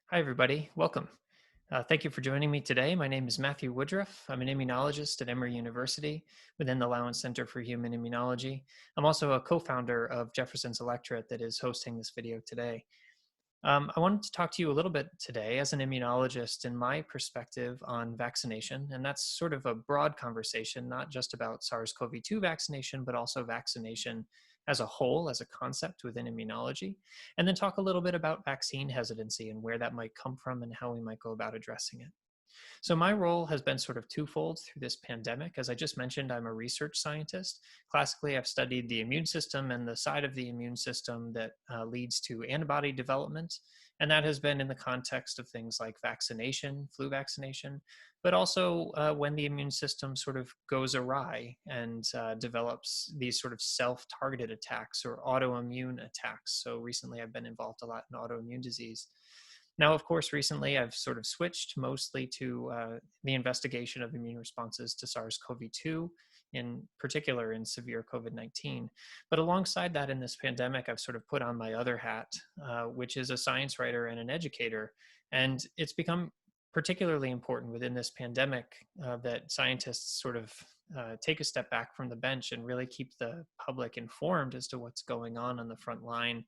Hi, everybody. Welcome. Thank you for joining me today. My name is Matthew Woodruff. I'm an immunologist at Emory University within the Lowndes Center for Human Immunology. I'm also a co founder of Jefferson's Electorate that is hosting this video today. I wanted to talk to you a little bit today as an immunologist and my perspective on vaccination. And that's sort of a broad conversation, not just about SARS-CoV-2 vaccination, but also vaccination as a whole, as a concept within immunology. And then talk a little bit about vaccine hesitancy and where that might come from and how we might go about addressing it. So, my role has been sort of twofold through this pandemic. As I just mentioned, I'm a research scientist. Classically, I've studied the immune system and the side of the immune system that leads to antibody development. And that has been in the context of things like vaccination, flu vaccination, but also when the immune system sort of goes awry and develops these sort of self targeted attacks or autoimmune attacks. So, recently, I've been involved a lot in autoimmune disease. Now, of course, recently I've sort of switched mostly to the investigation of immune responses to SARS-CoV-2, in particular in severe COVID-19. But alongside that, in this pandemic, I've sort of put on my other hat, which is a science writer and an educator. And it's become particularly important within this pandemic that scientists sort of take a step back from the bench and really keep the public informed as to what's going on the front line,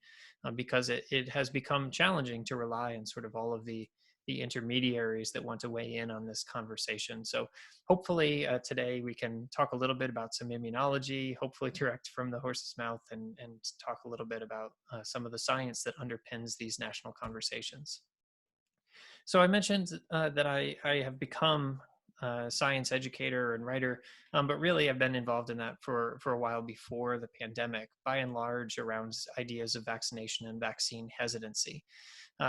because it has become challenging to rely on sort of all of the intermediaries that want to weigh in on this conversation. So hopefully today we can talk a little bit about some immunology, hopefully direct from the horse's mouth, and talk a little bit about some of the science that underpins these national conversations. So I mentioned that I have become a science educator and writer, but really I've been involved in that for a while before the pandemic, by and large around ideas of vaccination and vaccine hesitancy.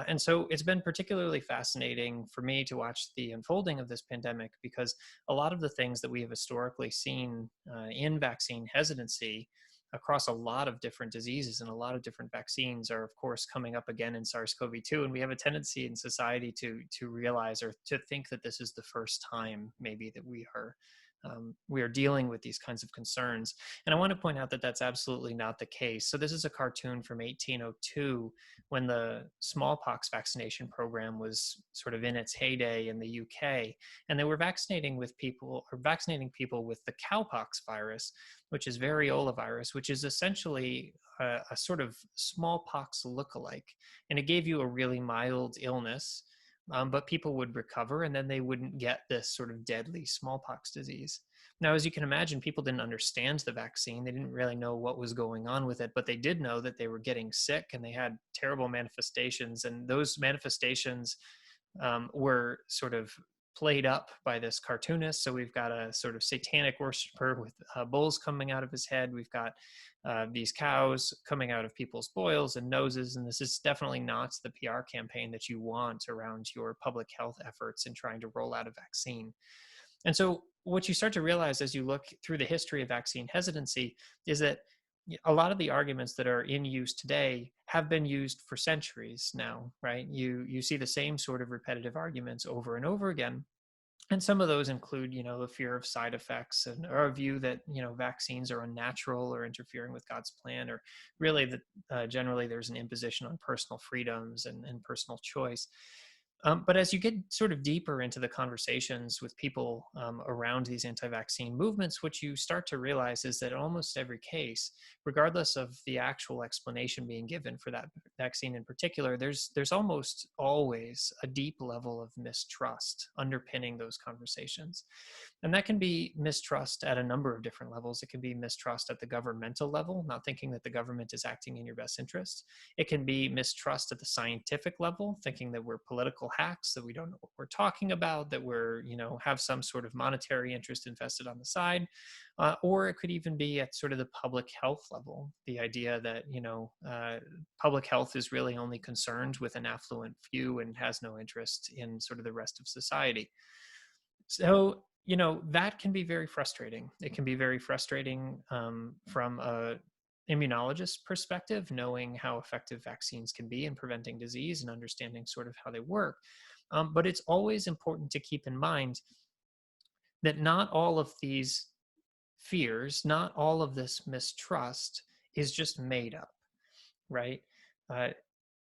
And so it's been particularly fascinating for me to watch the unfolding of this pandemic, because a lot of the things that we have historically seen in vaccine hesitancy across a lot of different diseases and a lot of different vaccines are, of course, coming up again in SARS-CoV-2. And we have a tendency in society to realize or to think that this is the first time maybe that we are dealing with these kinds of concerns. And I want to point out that that's absolutely not the case. So this is a cartoon from 1802, when the smallpox vaccination program was sort of in its heyday in the UK. And they were vaccinating people with the cowpox virus, which is variola virus, which is essentially a sort of smallpox lookalike. And it gave you a really mild illness, but people would recover and then they wouldn't get this sort of deadly smallpox disease. Now, as you can imagine, people didn't understand the vaccine. They didn't really know what was going on with it, but they did know that they were getting sick and they had terrible manifestations. And those manifestations were sort of played up by this cartoonist. So we've got a sort of satanic worshiper with bulls coming out of his head. We've got these cows coming out of people's boils and noses. And this is definitely not the PR campaign that you want around your public health efforts in trying to roll out a vaccine. And so what you start to realize as you look through the history of vaccine hesitancy is that a lot of the arguments that are in use today have been used for centuries now, right? You see the same sort of repetitive arguments over and over again. And some of those include, the fear of side effects, and or a view that vaccines are unnatural or interfering with God's plan, or really that generally there's an imposition on personal freedoms and personal choice. But as you get sort of deeper into the conversations with people around these anti vaccine movements, what you start to realize is that in almost every case, regardless of the actual explanation being given for that vaccine in particular, there's almost always a deep level of mistrust underpinning those conversations. And that can be mistrust at a number of different levels. It can be mistrust at the governmental level, not thinking that the government is acting in your best interest. It can be mistrust at the scientific level, thinking that we're political hacks, that we don't know what we're talking about, that we're, have some sort of monetary interest invested on the side. Or it could even be at sort of the public health level, the idea that, public health is really only concerned with an affluent few and has no interest in sort of the rest of society. So, that can be very frustrating. It can be very frustrating from a immunologist perspective, knowing how effective vaccines can be in preventing disease and understanding sort of how they work. But it's always important to keep in mind that not all of these fears, not all of this mistrust is just made up, right? Uh,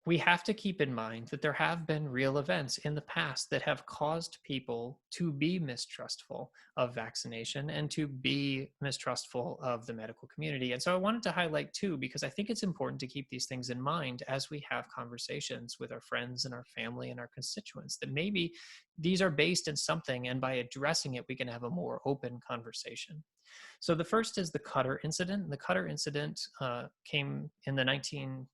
we have to keep in mind that there have been real events in the past that have caused people to be mistrustful of vaccination and to be mistrustful of the medical community. And so I wanted to highlight two, because I think it's important to keep these things in mind as we have conversations with our friends and our family and our constituents, that maybe these are based in something, and by addressing it, we can have a more open conversation. So the first is the Qatar incident. The Qatar incident came in the 1950s.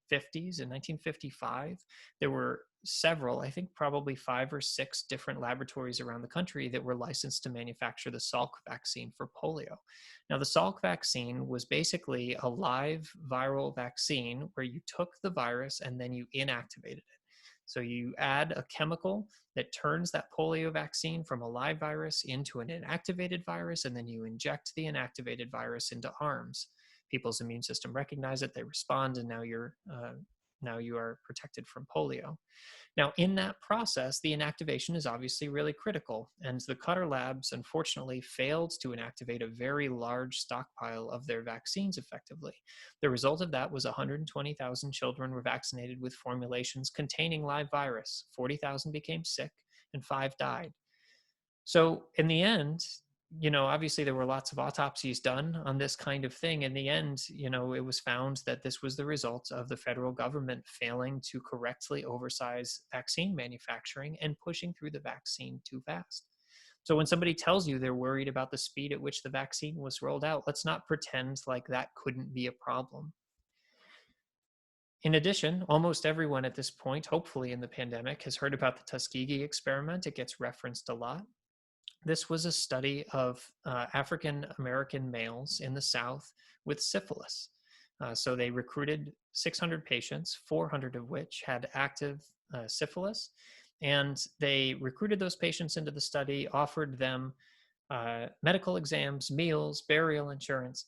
In 1955, there were several, I think probably 5 or 6 different laboratories around the country that were licensed to manufacture the Salk vaccine for polio. Now, the Salk vaccine was basically a live viral vaccine where you took the virus and then you inactivated it. So you add a chemical that turns that polio vaccine from a live virus into an inactivated virus, and then you inject the inactivated virus into arms. People's immune system recognize it, they respond, and now you are protected from polio. Now, in that process, the inactivation is obviously really critical, and the Qatar labs unfortunately failed to inactivate a very large stockpile of their vaccines effectively. The result of that was 120,000 children were vaccinated with formulations containing live virus. 40,000 became sick, and 5 died. So in the end, obviously there were lots of autopsies done on this kind of thing. In the end, it was found that this was the result of the federal government failing to correctly oversize vaccine manufacturing and pushing through the vaccine too fast. So when somebody tells you they're worried about the speed at which the vaccine was rolled out, let's not pretend like that couldn't be a problem. In addition, almost everyone at this point, hopefully in the pandemic, has heard about the Tuskegee experiment. It gets referenced a lot. This was a study of African American males in the South with syphilis. So they recruited 600 patients, 400 of which had active syphilis. And they recruited those patients into the study, offered them medical exams, meals, burial insurance.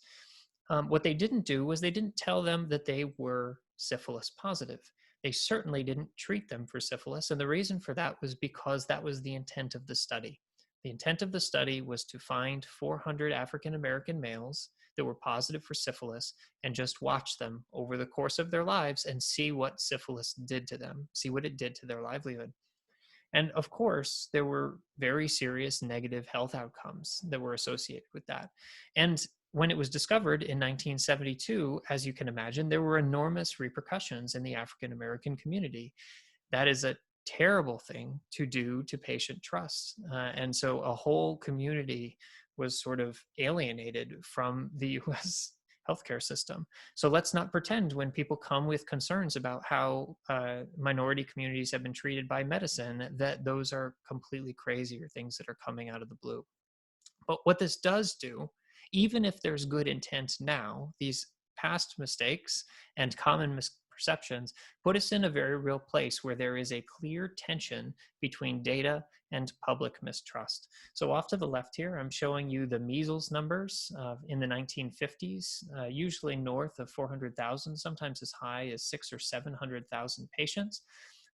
What they didn't do was they didn't tell them that they were syphilis positive. They certainly didn't treat them for syphilis. And the reason for that was because that was the intent of the study. The intent of the study was to find 400 African American males that were positive for syphilis and just watch them over the course of their lives and see what syphilis did to them, see what it did to their livelihood. And of course, there were very serious negative health outcomes that were associated with that. And when it was discovered in 1972, as you can imagine, there were enormous repercussions in the African American community. That is a terrible thing to do to patient trust. And so a whole community was sort of alienated from the US healthcare system. So let's not pretend when people come with concerns about how minority communities have been treated by medicine that those are completely crazy or things that are coming out of the blue. But what this does do, even if there's good intent now, these past mistakes and common misperceptions put us in a very real place where there is a clear tension between data and public mistrust. So off to the left here, I'm showing you the measles numbers in the 1950s, usually north of 400,000, sometimes as high as 600,000 or 700,000 patients.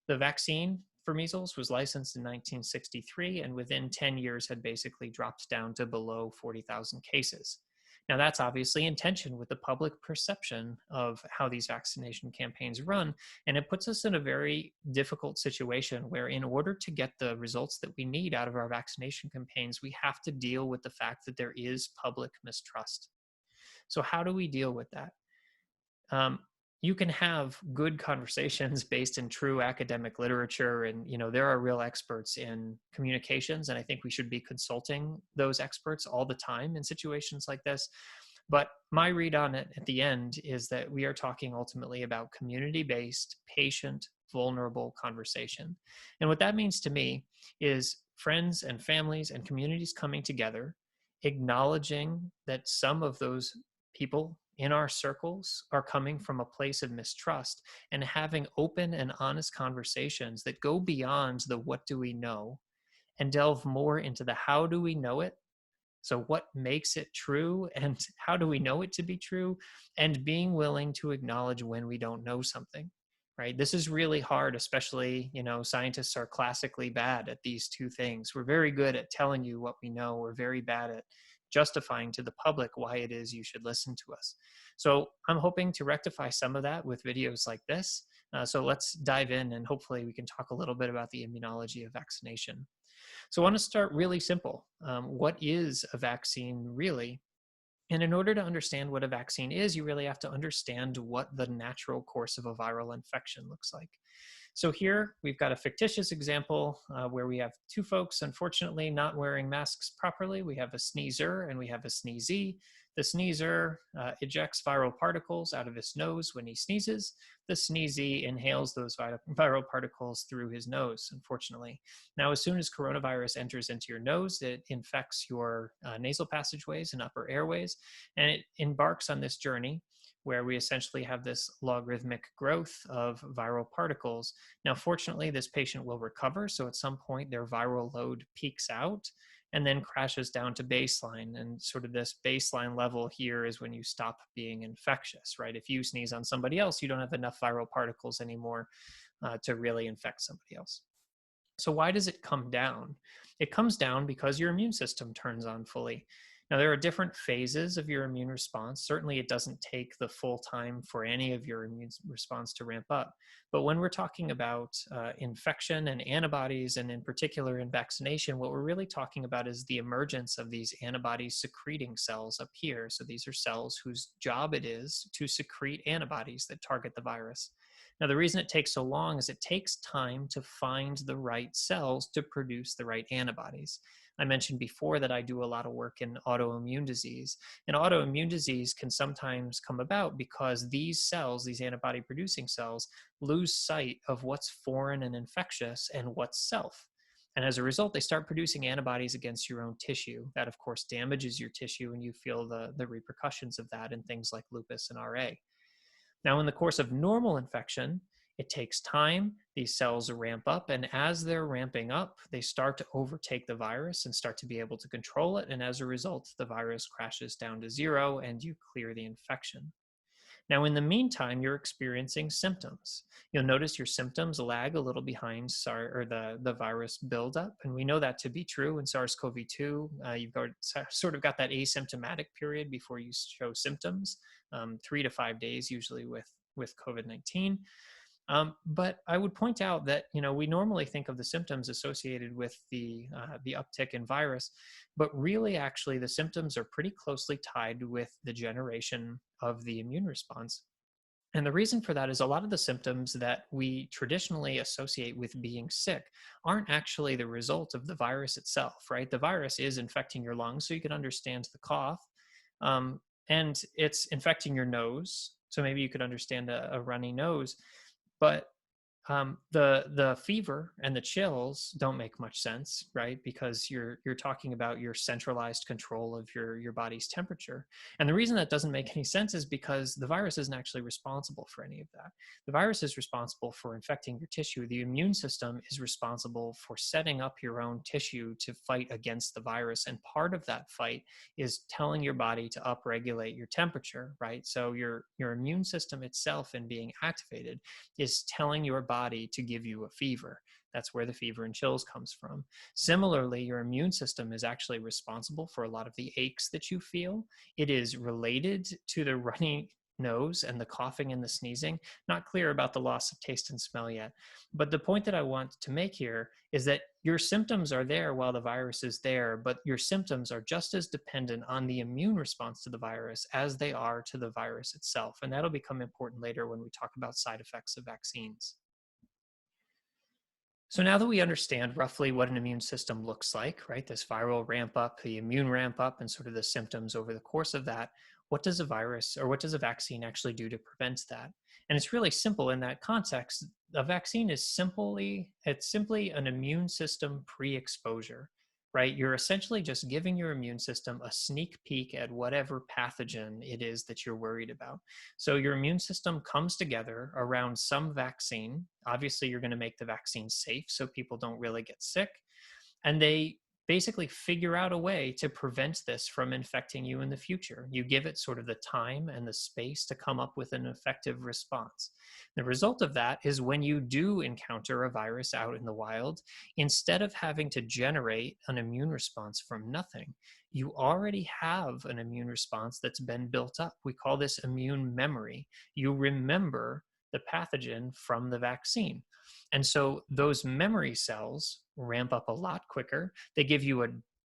The vaccine for measles was licensed in 1963, and within 10 years had basically dropped down to below 40,000 cases. Now, that's obviously in tension with the public perception of how these vaccination campaigns run, and it puts us in a very difficult situation where, in order to get the results that we need out of our vaccination campaigns, we have to deal with the fact that there is public mistrust. So, how do we deal with that? You can have good conversations based in true academic literature, and there are real experts in communications, and I think we should be consulting those experts all the time in situations like this. But my read on it at the end is that we are talking ultimately about community-based, patient, vulnerable conversation. And what that means to me is friends and families and communities coming together, acknowledging that some of those people in our circles are coming from a place of mistrust, and having open and honest conversations that go beyond the what do we know and delve more into the how do we know it. So what makes it true, and how do we know it to be true, and being willing to acknowledge when we don't know something, right? This is really hard, especially, scientists are classically bad at these two things. We're very good at telling you what we know. We're very bad at justifying to the public why it is you should listen to us. So I'm hoping to rectify some of that with videos like this. So let's dive in and hopefully we can talk a little bit about the immunology of vaccination. So I want to start really simple. What is a vaccine really? And in order to understand what a vaccine is, you really have to understand what the natural course of a viral infection looks like. So here we've got a fictitious example where we have two folks, unfortunately, not wearing masks properly. We have a sneezer and we have a sneezee. The sneezer ejects viral particles out of his nose when he sneezes. The sneezee inhales those viral particles through his nose, unfortunately. Now, as soon as coronavirus enters into your nose, it infects your nasal passageways and upper airways, and it embarks on this journey where we essentially have this logarithmic growth of viral particles. Now, fortunately, this patient will recover. So at some point, their viral load peaks out and then crashes down to baseline. And sort of this baseline level here is when you stop being infectious, right? If you sneeze on somebody else, you don't have enough viral particles anymore to really infect somebody else. So why does it come down? It comes down because your immune system turns on fully. Now, there are different phases of your immune response. Certainly, it doesn't take the full time for any of your immune response to ramp up. But when we're talking about infection and antibodies, and in particular in vaccination, what we're really talking about is the emergence of these antibody secreting cells up here. So these are cells whose job it is to secrete antibodies that target the virus. Now, the reason it takes so long is it takes time to find the right cells to produce the right antibodies. I mentioned before that I do a lot of work in autoimmune disease. And autoimmune disease can sometimes come about because these cells, these antibody producing cells, lose sight of what's foreign and infectious and what's self. And as a result, they start producing antibodies against your own tissue. That, of course, damages your tissue, and you feel the repercussions of that in things like lupus and RA. Now, in the course of normal infection, it takes time. These cells ramp up, and as they're ramping up, they start to overtake the virus and start to be able to control it. And as a result, the virus crashes down to zero and you clear the infection. Now, in the meantime, you're experiencing symptoms. You'll notice your symptoms lag a little behind the virus buildup. And we know that to be true in SARS-CoV-2. You've sort of got that asymptomatic period before you show symptoms, 3 to 5 days usually with COVID-19. But I would point out that we normally think of the symptoms associated with the uptick in virus, but really, actually, the symptoms are pretty closely tied with the generation of the immune response. And the reason for that is a lot of the symptoms that we traditionally associate with being sick aren't actually the result of the virus itself, right? The virus is infecting your lungs, so you can understand the cough, and it's infecting your nose, so maybe you could understand a runny nose. But the fever and the chills don't make much sense, right? Because you're talking about your centralized control of your body's temperature. And the reason that doesn't make any sense is because the virus isn't actually responsible for any of that. The virus is responsible for infecting your tissue. The immune system is responsible for setting up your own tissue to fight against the virus. And part of that fight is telling your body to upregulate your temperature, right? So your immune system itself, in being activated, is telling your body to give you a fever. That's where the fever and chills comes from. Similarly, your immune system is actually responsible for a lot of the aches that you feel. It is related to the runny nose and the coughing and the sneezing. Not clear about the loss of taste and smell yet. But the point that I want to make here is that your symptoms are there while the virus is there, but your symptoms are just as dependent on the immune response to the virus as they are to the virus itself. And that'll become important later when we talk about side effects of vaccines. So now that we understand roughly what an immune system looks like, right, this viral ramp up, the immune ramp up, and sort of the symptoms over the course of that, what does a virus or what does a vaccine actually do to prevent that? And it's really simple in that context. A vaccine is simply an immune system pre-exposure, right? You're essentially just giving your immune system a sneak peek at whatever pathogen it is that you're worried about. So your immune system comes together around some vaccine. Obviously, you're going to make the vaccine safe so people don't really get sick. And they basically figure out a way to prevent this from infecting you in the future. You give it sort of the time and the space to come up with an effective response. The result of that is when you do encounter a virus out in the wild, instead of having to generate an immune response from nothing, you already have an immune response that's been built up. We call this immune memory. You remember the pathogen from the vaccine. And so those memory cells ramp up a lot quicker. They give you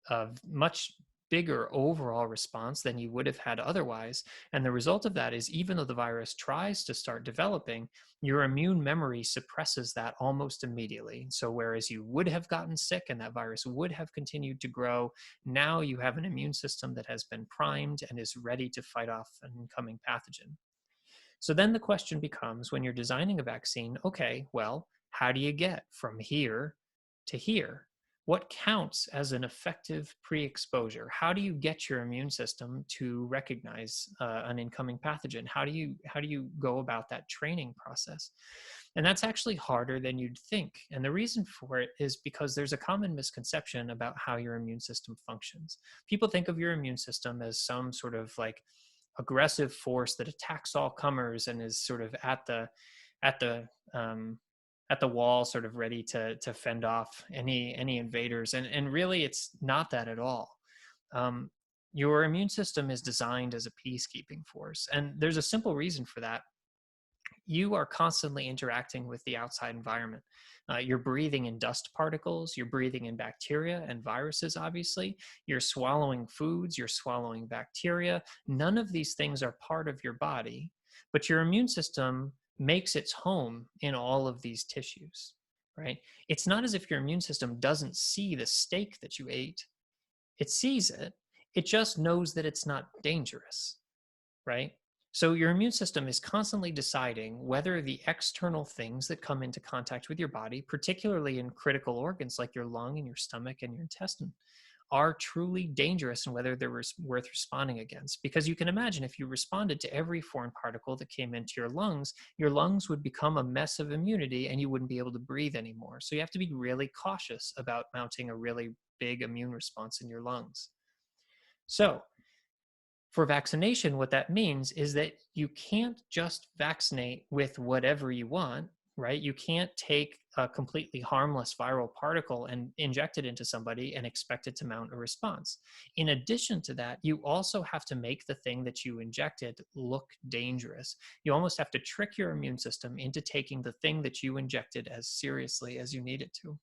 a much bigger overall response than you would have had otherwise. And the result of that is, even though the virus tries to start developing, your immune memory suppresses that almost immediately. So whereas you would have gotten sick and that virus would have continued to grow, now you have an immune system that has been primed and is ready to fight off an incoming pathogen. So then the question becomes, when you're designing a vaccine, okay, well, how do you get from here to here? What counts as an effective pre-exposure? How do you get your immune system to recognize an incoming pathogen? How do you go about that training process? And that's actually harder than you'd think. And the reason for it is because there's a common misconception about how your immune system functions. People think of your immune system as some sort of like aggressive force that attacks all comers and is sort of at the um, at the wall, sort of ready to fend off any invaders. And really, it's not that at all. Um, your immune system is designed as a peacekeeping force, and there's a simple reason for that. You are constantly interacting with the outside environment. You're breathing in dust particles, you're breathing in bacteria and viruses, obviously. You're swallowing foods, you're swallowing bacteria. None of these things are part of your body, but your immune system makes its home in all of these tissues, right? It's not as if your immune system doesn't see the steak that you ate. It sees it, it just knows that it's not dangerous, right? So your immune system is constantly deciding whether the external things that come into contact with your body, particularly in critical organs like your lung and your stomach and your intestine, are truly dangerous and whether they're worth responding against. Because you can imagine, if you responded to every foreign particle that came into your lungs would become a mess of immunity and you wouldn't be able to breathe anymore. So you have to be really cautious about mounting a really big immune response in your lungs. So for vaccination, what that means is that you can't just vaccinate with whatever you want, right? You can't take a completely harmless viral particle and inject it into somebody and expect it to mount a response. In addition to that, you also have to make the thing that you injected look dangerous. You almost have to trick your immune system into taking the thing that you injected as seriously as you need it to.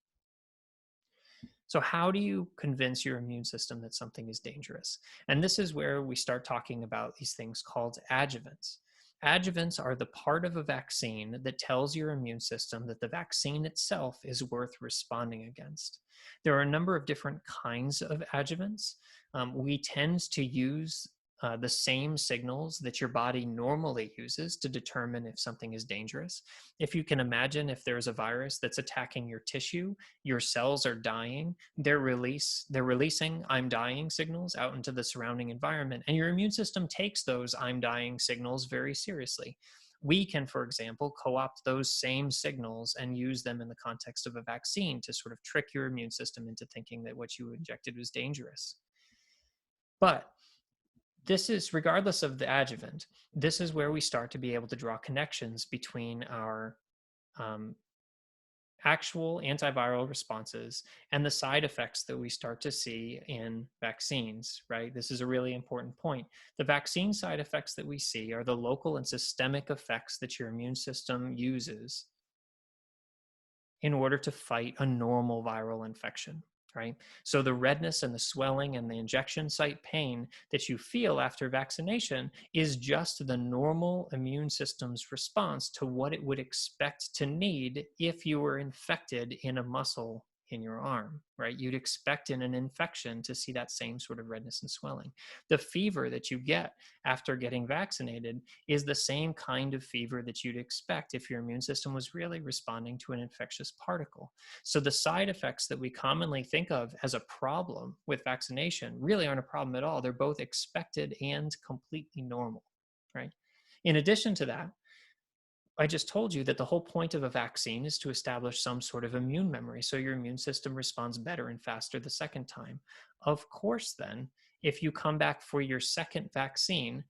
So how do you convince your immune system that something is dangerous? And this is where we start talking about these things called adjuvants. Adjuvants are the part of a vaccine that tells your immune system that the vaccine itself is worth responding against. There are a number of different kinds of adjuvants. We tend to use the same signals that your body normally uses to determine if something is dangerous. If you can imagine, if there's a virus that's attacking your tissue, your cells are dying, they're releasing I'm dying signals out into the surrounding environment, and your immune system takes those I'm dying signals very seriously. We can, for example, co-opt those same signals and use them in the context of a vaccine to sort of trick your immune system into thinking that what you injected was dangerous. But this is, regardless of the adjuvant, this is where we start to be able to draw connections between our um, actual antiviral responses and the side effects that we start to see in vaccines, right? This is a really important point. The vaccine side effects that we see are the local and systemic effects that your immune system uses in order to fight a normal viral infection. Right? So the redness and the swelling and the injection site pain that you feel after vaccination is just the normal immune system's response to what it would expect to need if you were infected in a muscle in your arm, right? You'd expect in an infection to see that same sort of redness and swelling. The fever that you get after getting vaccinated is the same kind of fever that you'd expect if your immune system was really responding to an infectious particle. So the side effects that we commonly think of as a problem with vaccination really aren't a problem at all. They're both expected and completely normal, right? In addition to that, I just told you that the whole point of a vaccine is to establish some sort of immune memory, so your immune system responds better and faster the second time. Of course, then, if you come back for your second vaccine,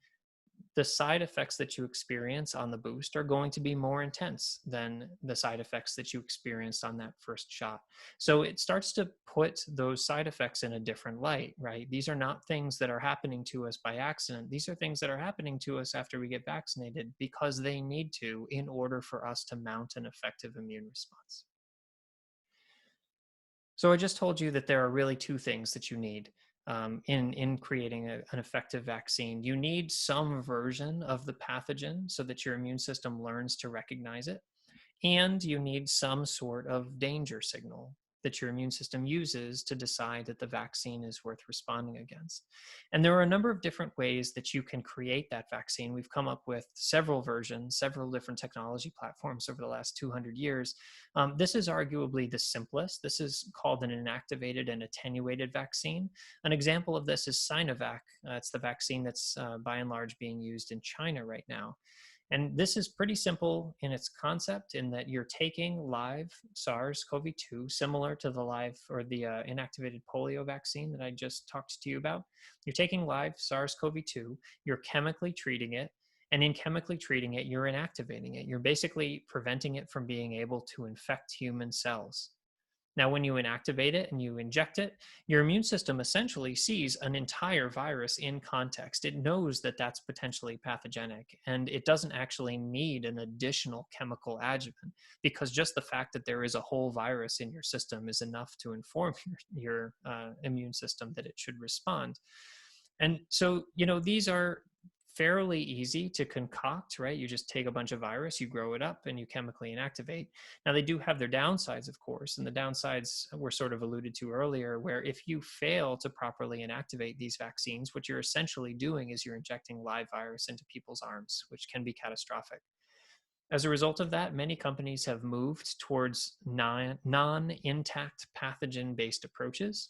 the side effects that you experience on the boost are going to be more intense than the side effects that you experienced on that first shot. So it starts to put those side effects in a different light, right? These are not things that are happening to us by accident. These are things that are happening to us after we get vaccinated because they need to in order for us to mount an effective immune response. So I just told you that there are really two things that you need in creating an effective vaccine. You need some version of the pathogen so that your immune system learns to recognize it, and you need some sort of danger signal that your immune system uses to decide that the vaccine is worth responding against. And there are a number of different ways that you can create that vaccine. We've come up with several versions, several different technology platforms over the last 200 years. This is arguably the simplest. This is called an inactivated and attenuated vaccine. An example of this is Sinovac. It's the vaccine that's by and large being used in China right now. And this is pretty simple in its concept in that you're taking live SARS-CoV-2, similar to the live or the inactivated polio vaccine that I just talked to you about. You're taking live SARS-CoV-2, you're chemically treating it, and in chemically treating it, you're inactivating it. You're basically preventing it from being able to infect human cells. Now, when you inactivate it and you inject it, your immune system essentially sees an entire virus in context. It knows that that's potentially pathogenic, and it doesn't actually need an additional chemical adjuvant because just the fact that there is a whole virus in your system is enough to inform your immune system that it should respond. And so, these are fairly easy to concoct, right? You just take a bunch of virus, you grow it up, and you chemically inactivate. Now, they do have their downsides, of course, and the downsides were sort of alluded to earlier, where if you fail to properly inactivate these vaccines, what you're essentially doing is you're injecting live virus into people's arms, which can be catastrophic. As a result of that, many companies have moved towards non-intact pathogen-based approaches.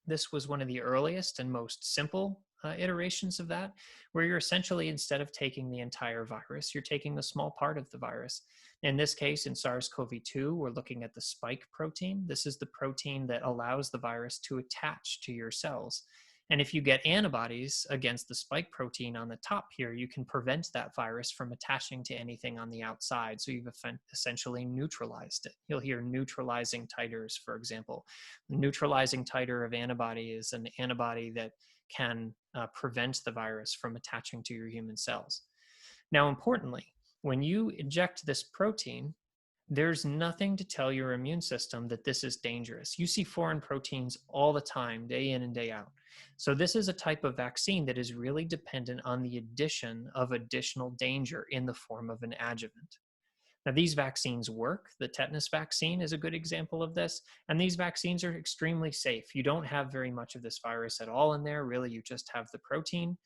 This was one of the earliest and most simple iterations of that, where you're essentially, instead of taking the entire virus, you're taking a small part of the virus. In this case, in SARS-CoV-2, we're looking at the spike protein. This is the protein that allows the virus to attach to your cells. And if you get antibodies against the spike protein on the top here, you can prevent that virus from attaching to anything on the outside. So you've essentially neutralized it. You'll hear neutralizing titers, for example. The neutralizing titer of antibody is an antibody that can prevent the virus from attaching to your human cells. Now, importantly, when you inject this protein, there's nothing to tell your immune system that this is dangerous. You see foreign proteins all the time, day in and day out. So this is a type of vaccine that is really dependent on the addition of additional danger in the form of an adjuvant. Now, these vaccines work. The tetanus vaccine is a good example of this. And these vaccines are extremely safe. You don't have very much of this virus at all in there. Really, you just have the protein.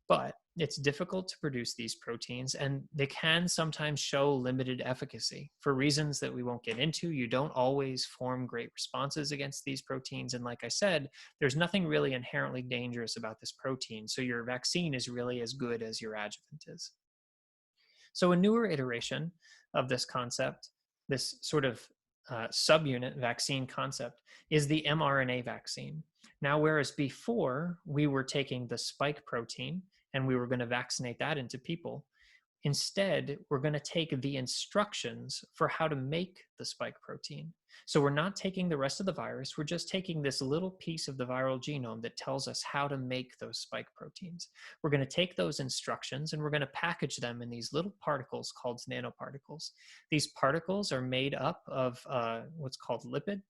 But it's difficult to produce these proteins, and they can sometimes show limited efficacy for reasons that we won't get into. You don't always form great responses against these proteins. And like I said, there's nothing really inherently dangerous about this protein. So your vaccine is really as good as your adjuvant is. So a newer iteration of this concept, this sort of subunit vaccine concept, is the mRNA vaccine. Now, whereas before we were taking the spike protein and we were going to vaccinate that into people, instead, we're going to take the instructions for how to make the spike protein. So we're not taking the rest of the virus, we're just taking this little piece of the viral genome that tells us how to make those spike proteins. We're going to take those instructions and we're going to package them in these little particles called nanoparticles. These particles are made up of what's called lipid.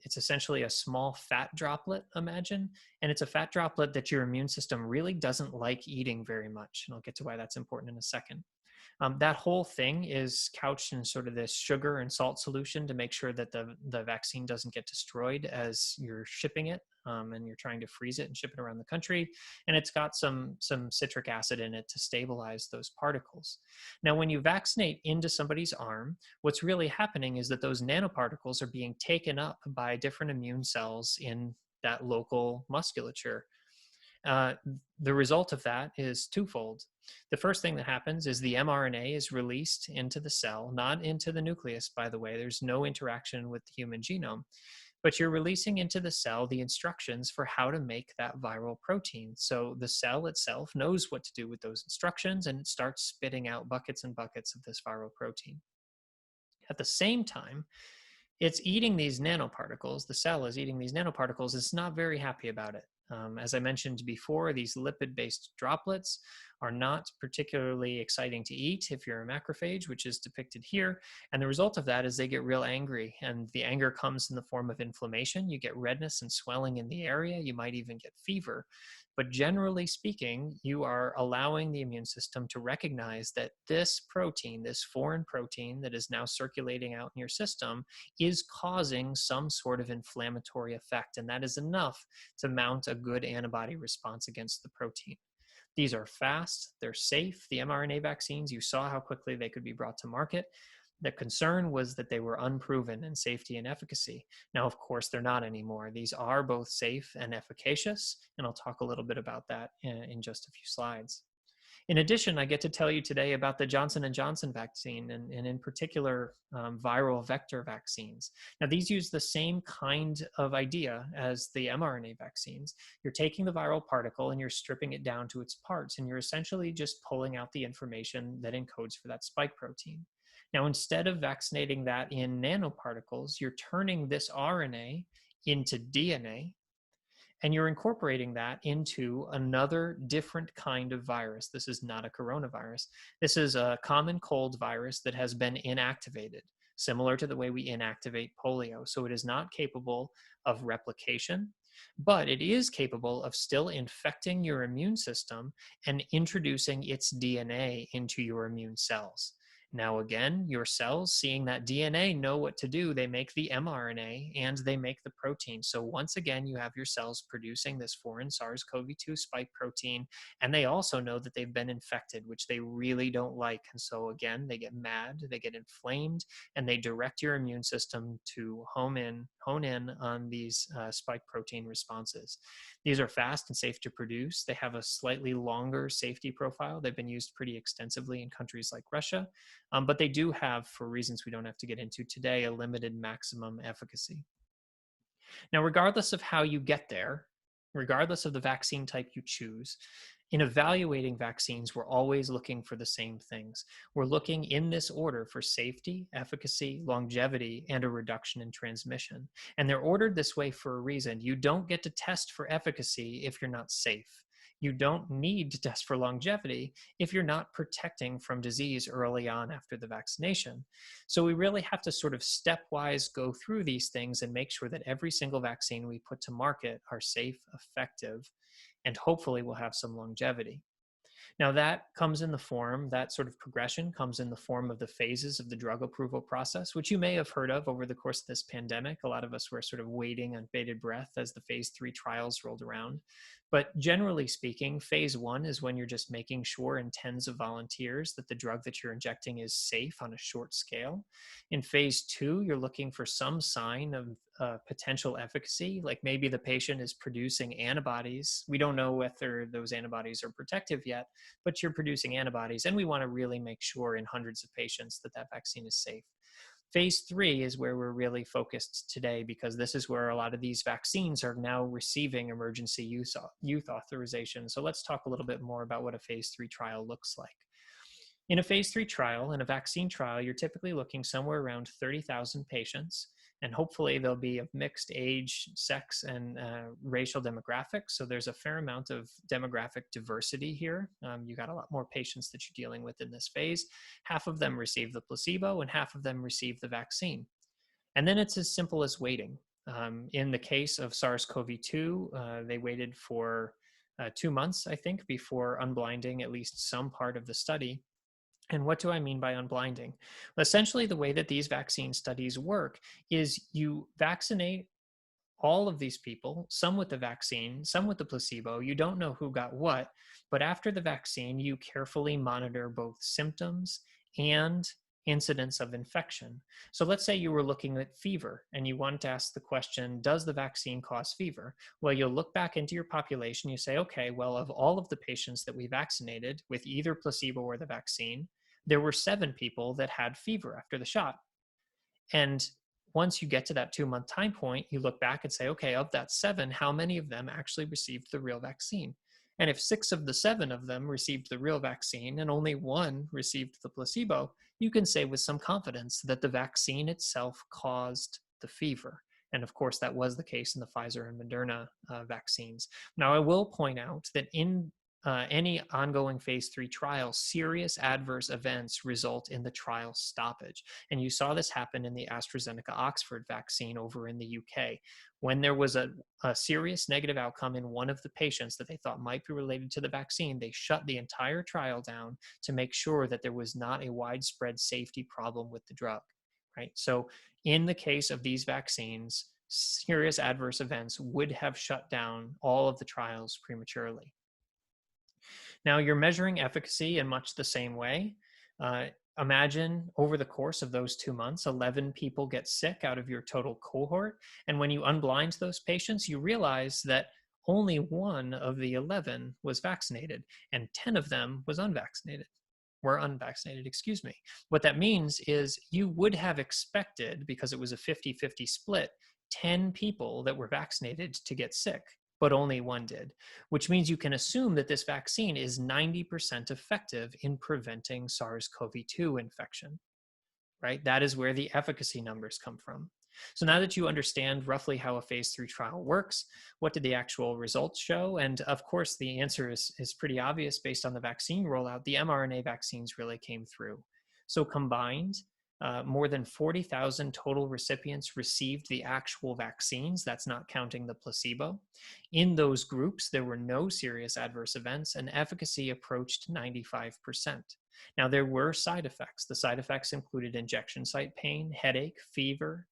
It's essentially a small fat droplet, imagine, and it's a fat droplet that your immune system really doesn't like eating very much. And I'll get to why that's important in a second. That whole thing is couched in sort of this sugar and salt solution to make sure that the vaccine doesn't get destroyed as you're shipping it and you're trying to freeze it and ship it around the country. And it's got some citric acid in it to stabilize those particles. Now, when you vaccinate into somebody's arm, what's really happening is that those nanoparticles are being taken up by different immune cells in that local musculature. The result of that is twofold. The first thing that happens is the mRNA is released into the cell, not into the nucleus, by the way. There's no interaction with the human genome. but you're releasing into the cell the instructions for how to make that viral protein. So the cell itself knows what to do with those instructions, and it starts spitting out buckets and buckets of this viral protein. At the same time, it's eating these nanoparticles. The cell is eating these nanoparticles. It's not very happy about it. As I mentioned before, these lipid-based droplets are not particularly exciting to eat if you're a macrophage, which is depicted here. And the result of that is they get real angry, and the anger comes in the form of inflammation. You get redness and swelling in the area. You might even get fever. But generally speaking, you are allowing the immune system to recognize that this protein, this foreign protein that is now circulating out in your system, is causing some sort of inflammatory effect. And that is enough to mount a good antibody response against the protein. These are fast, they're safe. The mRNA vaccines, you saw how quickly they could be brought to market. The concern was that they were unproven in safety and efficacy. Now, of course, they're not anymore. These are both safe and efficacious, and I'll talk a little bit about that in just a few slides. In addition, I get to tell you today about the Johnson & Johnson vaccine, and in particular, viral vector vaccines. Now, these use the same kind of idea as the mRNA vaccines. You're taking the viral particle and you're stripping it down to its parts, and you're essentially just pulling out the information that encodes for that spike protein. Now, instead of vaccinating that in nanoparticles, you're turning this RNA into DNA, and you're incorporating that into another different kind of virus. This is not a coronavirus. This is a common cold virus that has been inactivated, similar to the way we inactivate polio. So it is not capable of replication, but it is capable of still infecting your immune system and introducing its DNA into your immune cells. Now, again, your cells, seeing that DNA, know what to do. They make the mRNA and they make the protein. So once again, you have your cells producing this foreign SARS-CoV-2 spike protein, and they also know that they've been infected, which they really don't like. And so again, they get mad, they get inflamed, and they direct your immune system to hone in on these spike protein responses. These are fast and safe to produce. They have a slightly longer safety profile. They've been used pretty extensively in countries like Russia. But they do have, for reasons we don't have to get into today, a limited maximum efficacy. Now, regardless of how you get there, regardless of the vaccine type you choose, in evaluating vaccines, we're always looking for the same things. We're looking in this order for safety, efficacy, longevity, and a reduction in transmission. And they're ordered this way for a reason. You don't get to test for efficacy if you're not safe. You don't need to test for longevity if you're not protecting from disease early on after the vaccination. So we really have to sort of stepwise go through these things and make sure that every single vaccine we put to market are safe, effective, and hopefully will have some longevity. Now that comes in the form, that sort of progression comes in the form of the phases of the drug approval process, which you may have heard of over the course of this pandemic. A lot of us were sort of waiting on bated breath as the phase 3 trials rolled around. But generally speaking, phase 1 is when you're just making sure in tens of volunteers that the drug that you're injecting is safe on a short scale. In phase 2, you're looking for some sign of potential efficacy, like maybe the patient is producing antibodies. We don't know whether those antibodies are protective yet, but you're producing antibodies, and we want to really make sure in hundreds of patients that that vaccine is safe. Phase 3 is where we're really focused today, because this is where a lot of these vaccines are now receiving emergency use authorization. So let's talk a little bit more about what a phase 3 trial looks like. In a phase 3 trial, in a vaccine trial, you're typically looking somewhere around 30,000 patients, and hopefully they'll be of mixed age, sex, and racial demographics. So there's a fair amount of demographic diversity here. You got a lot more patients that you're dealing with in this phase. Half of them receive the placebo and half of them receive the vaccine. And then it's as simple as waiting. In the case of SARS-CoV-2, they waited for 2 months, I think, before unblinding at least some part of the study. And what do I mean by unblinding? Well, essentially, the way that these vaccine studies work is you vaccinate all of these people, some with the vaccine, some with the placebo. You don't know who got what, but after the vaccine, you carefully monitor both symptoms and incidence of infection. So let's say you were looking at fever and you wanted to ask the question, does the vaccine cause fever? Well, you'll look back into your population, you say, okay, well, of all of the patients that we vaccinated with either placebo or the vaccine, there were 7 people that had fever after the shot. And once you get to that 2-month time point, you look back and say, okay, of that 7, how many of them actually received the real vaccine? And if 6 of the 7 of them received the real vaccine and only 1 received the placebo, you can say with some confidence that the vaccine itself caused the fever. And of course, that was the case in the Pfizer and Moderna vaccines. Now, I will point out that in any ongoing phase 3 trial, serious adverse events result in the trial stoppage. And you saw this happen in the AstraZeneca Oxford vaccine over in the UK. When there was a serious negative outcome in one of the patients that they thought might be related to the vaccine, they shut the entire trial down to make sure that there was not a widespread safety problem with the drug, right? So in the case of these vaccines, serious adverse events would have shut down all of the trials prematurely. Now, you're measuring efficacy in much the same way. Imagine over the course of those 2 months, 11 people get sick out of your total cohort. And when you unblind those patients, you realize that only 1 of the 11 was vaccinated and 10 of them were unvaccinated, excuse me. What that means is you would have expected, because it was a 50-50 split, 10 people that were vaccinated to get sick, but only 1 did, which means you can assume that this vaccine is 90% effective in preventing SARS-CoV-2 infection, right? That is where the efficacy numbers come from. So now that you understand roughly how a phase 3 trial works, what did the actual results show? And of course, the answer is pretty obvious based on the vaccine rollout. The mRNA vaccines really came through. So combined, more than 40,000 total recipients received the actual vaccines. That's not counting the placebo. In those groups, there were no serious adverse events, and efficacy approached 95%. Now, there were side effects. The side effects included injection site pain, headache, fever,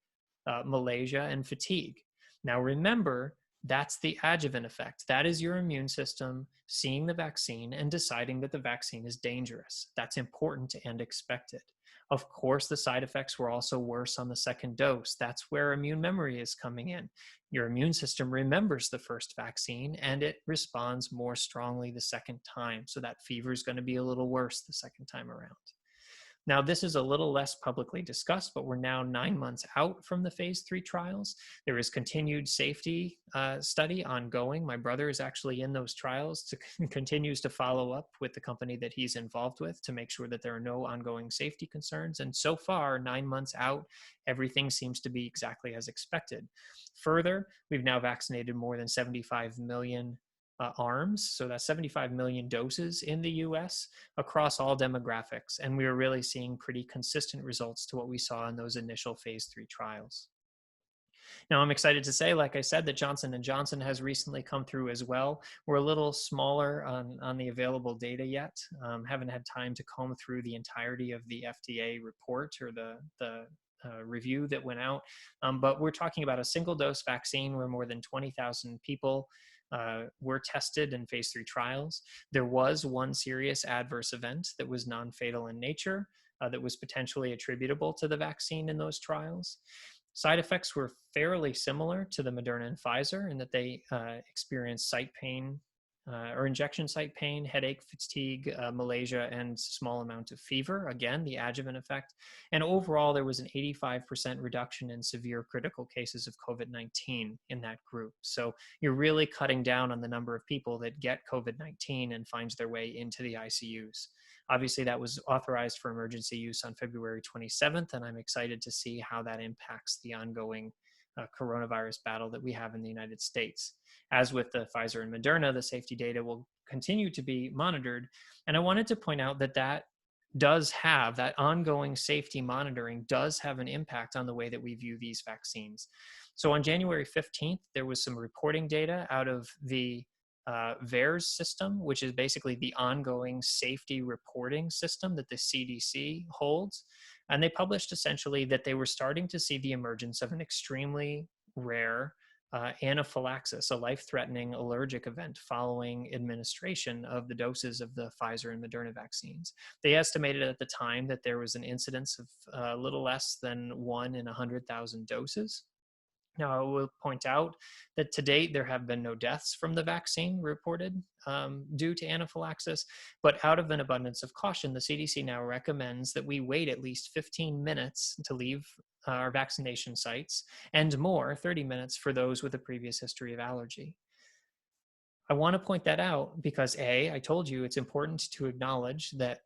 malaise, and fatigue. Now, remember, that's the adjuvant effect. That is your immune system seeing the vaccine and deciding that the vaccine is dangerous. That's important and expected. Of course, the side effects were also worse on the second dose. That's where immune memory is coming in. Your immune system remembers the first vaccine and it responds more strongly the second time. So that fever is going to be a little worse the second time around. Now, this is a little less publicly discussed, but we're now 9 months out from the phase 3 trials. There is continued safety study ongoing. My brother is actually in those trials, continues to follow up with the company that he's involved with to make sure that there are no ongoing safety concerns. And so far, 9 months out, everything seems to be exactly as expected. Further, we've now vaccinated more than 75 million arms, so that's 75 million doses in the US across all demographics. And we are really seeing pretty consistent results to what we saw in those initial phase 3 trials. Now, I'm excited to say, like I said, that Johnson & Johnson has recently come through as well. We're a little smaller on the available data yet. Haven't had time to comb through the entirety of the FDA report or the review that went out. But we're talking about a single dose vaccine where more than 20,000 people were tested in phase 3 trials. There was 1 serious adverse event that was non-fatal in nature that was potentially attributable to the vaccine in those trials. Side effects were fairly similar to the Moderna and Pfizer in that they experienced site pain or injection site pain, headache, fatigue, malaise, and small amount of fever. Again, the adjuvant effect. And overall, there was an 85% reduction in severe critical cases of COVID-19 in that group. So you're really cutting down on the number of people that get COVID-19 and finds their way into the ICUs. Obviously, that was authorized for emergency use on February 27th, and I'm excited to see how that impacts the ongoing coronavirus battle that we have in the United States. As with the Pfizer and Moderna, the safety data will continue to be monitored. And I wanted to point out that that ongoing safety monitoring does have an impact on the way that we view these vaccines. So on January 15th, there was some reporting data out of the VAERS system, which is basically the ongoing safety reporting system that the CDC holds. And they published essentially that they were starting to see the emergence of an extremely rare anaphylaxis, a life-threatening allergic event following administration of the doses of the Pfizer and Moderna vaccines. They estimated at the time that there was an incidence of a little less than 1 in 100,000 doses. Now, I will point out that to date, there have been no deaths from the vaccine reported due to anaphylaxis, but out of an abundance of caution, the CDC now recommends that we wait at least 15 minutes to leave or vaccination sites, and more, 30 minutes for those with a previous history of allergy. I want to point that out because I told you it's important to acknowledge that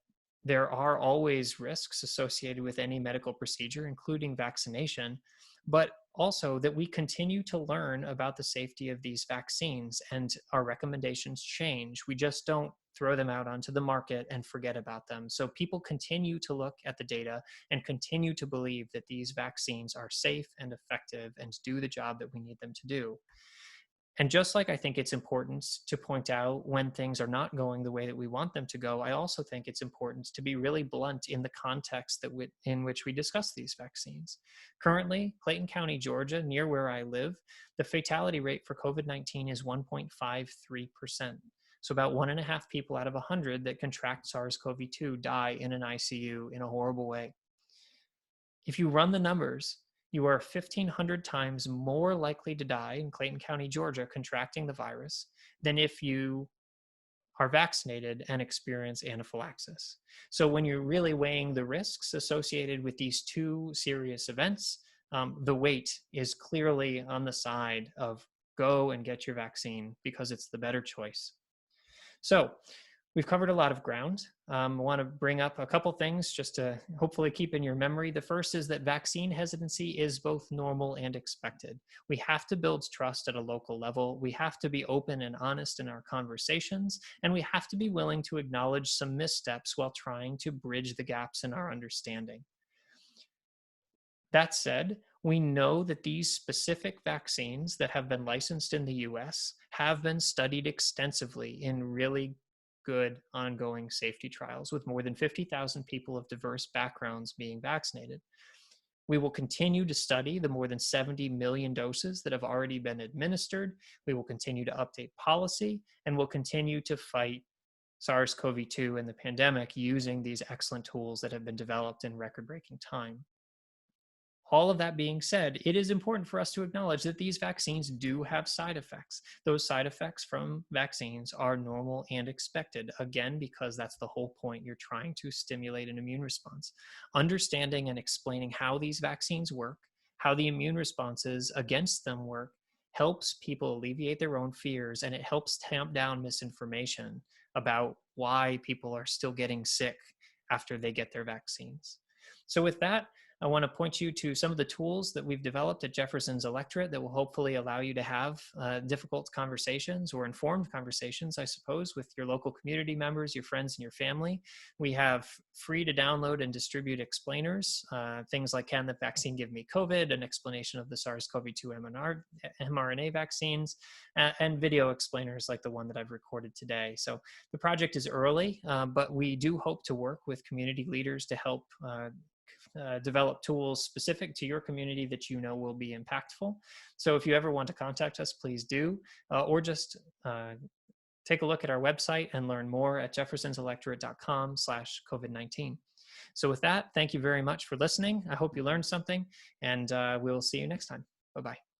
there are always risks associated with any medical procedure, including vaccination, but also that we continue to learn about the safety of these vaccines and our recommendations change. We just don't throw them out onto the market and forget about them. So people continue to look at the data and continue to believe that these vaccines are safe and effective and do the job that we need them to do. And just like I think it's important to point out when things are not going the way that we want them to go, I also think it's important to be really blunt in the context in which we discuss these vaccines. Currently, Clayton County, Georgia, near where I live, the fatality rate for COVID-19 is 1.53%. So about 1.5 people out of 100 that contract SARS-CoV-2 die in an ICU in a horrible way. If you run the numbers, you are 1,500 times more likely to die in Clayton County, Georgia, contracting the virus than if you are vaccinated and experience anaphylaxis. So when you're really weighing the risks associated with these two serious events, the weight is clearly on the side of go and get your vaccine because it's the better choice. So we've covered a lot of ground. I want to bring up a couple things just to hopefully keep in your memory. The first is that vaccine hesitancy is both normal and expected. We have to build trust at a local level. We have to be open and honest in our conversations, and we have to be willing to acknowledge some missteps while trying to bridge the gaps in our understanding. That said, we know that these specific vaccines that have been licensed in the US have been studied extensively in really good ongoing safety trials with more than 50,000 people of diverse backgrounds being vaccinated. We will continue to study the more than 70 million doses that have already been administered. We will continue to update policy, and we'll continue to fight SARS-CoV-2 and the pandemic using these excellent tools that have been developed in record-breaking time. All of that being said, it is important for us to acknowledge that these vaccines do have side effects. Those side effects from vaccines are normal and expected, again, because that's the whole point. You're trying to stimulate an immune response. Understanding and explaining how these vaccines work, how the immune responses against them work, helps people alleviate their own fears, and it helps tamp down misinformation about why people are still getting sick after they get their vaccines. So with that, I want to point you to some of the tools that we've developed at Jefferson's Electorate that will hopefully allow you to have difficult conversations or informed conversations, I suppose, with your local community members, your friends, and your family. We have free to download and distribute explainers, things like Can the Vaccine Give Me COVID, an explanation of the SARS-CoV-2 mRNA vaccines, and video explainers like the one that I've recorded today. So the project is early, but we do hope to work with community leaders to help develop tools specific to your community that you know will be impactful. So if you ever want to contact us, please do, or just take a look at our website and learn more at jeffersonselectorate.com/COVID-19. So with that, thank you very much for listening. I hope you learned something, and we'll see you next time. Bye-bye.